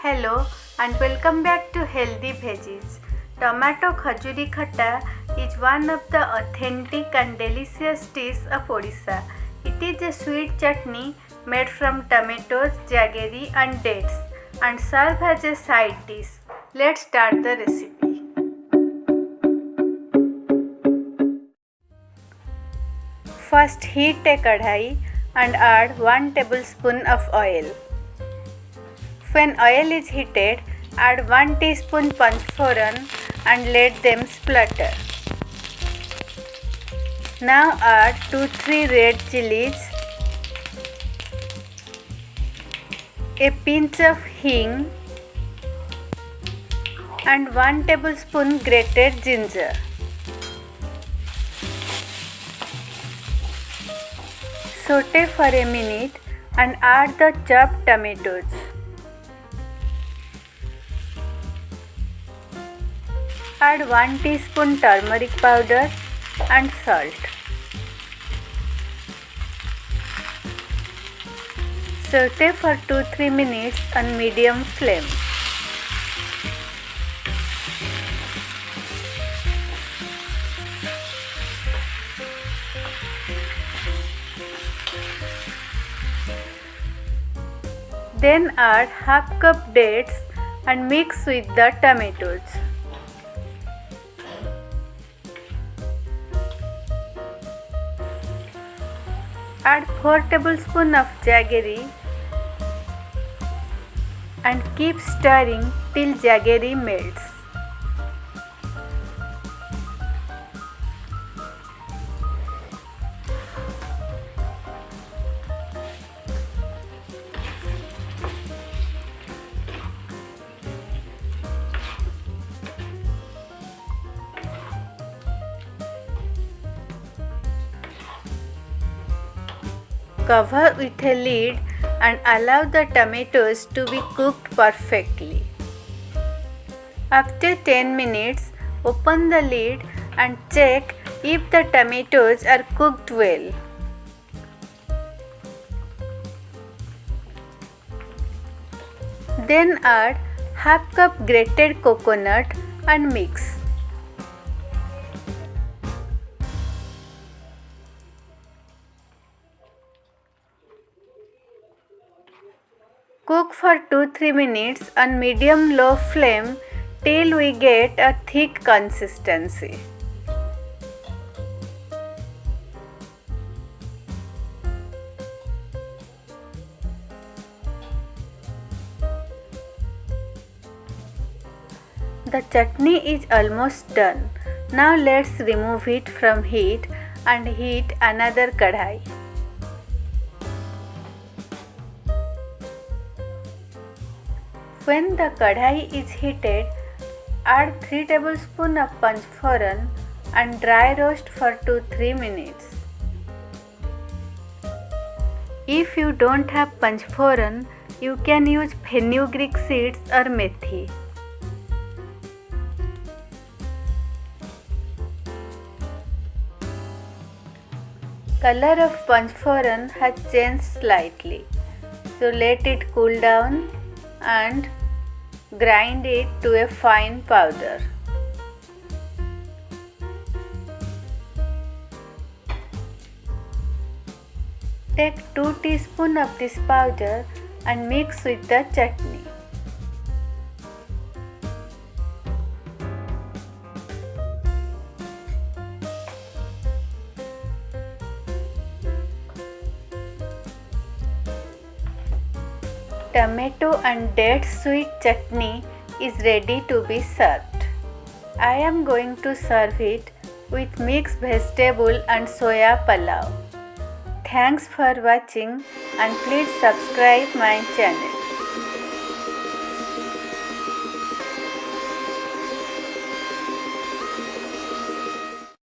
Hello and welcome back to Healthy Veggies. Tomato khajuri khata is one of the authentic and delicious dishes of Odisha. It is a sweet chutney made from tomatoes, jaggery and dates and served as a side dish. Let's start the recipe. First heat a kadhai and add 1 tablespoon of oil. When oil is heated, add 1 teaspoon panchforan and let them splutter. Now add 2-3 red chilies, a pinch of hing and 1 tablespoon grated ginger. Saute for a minute and add the chopped tomatoes. Add 1 teaspoon turmeric powder and salt. Saute for 2-3 minutes on medium flame. Then add half cup dates and mix with the tomatoes. Add 4 tablespoons of jaggery and keep stirring till jaggery melts. Cover with a lid and allow the tomatoes to be cooked perfectly. After 10 minutes, open the lid and check if the tomatoes are cooked well. Then add half cup grated coconut and mix. Cook for 2-3 minutes on medium-low flame till we get a thick consistency. The chutney is almost done. Now let's remove it from heat and heat another kadhai. When the kadhai is heated, add 3 tablespoons of panchforan and dry roast for 2-3 minutes. If you don't have panchforan, you can use fenugreek seeds or methi. Color of panchforan has changed slightly, so let it cool down and grind it to a fine powder. Take 2 teaspoons of this powder and mix with the chutney. Tomato and date sweet chutney is ready to be served. I am going to serve it with mixed vegetable and soya pulao. Thanks for watching and please subscribe my channel.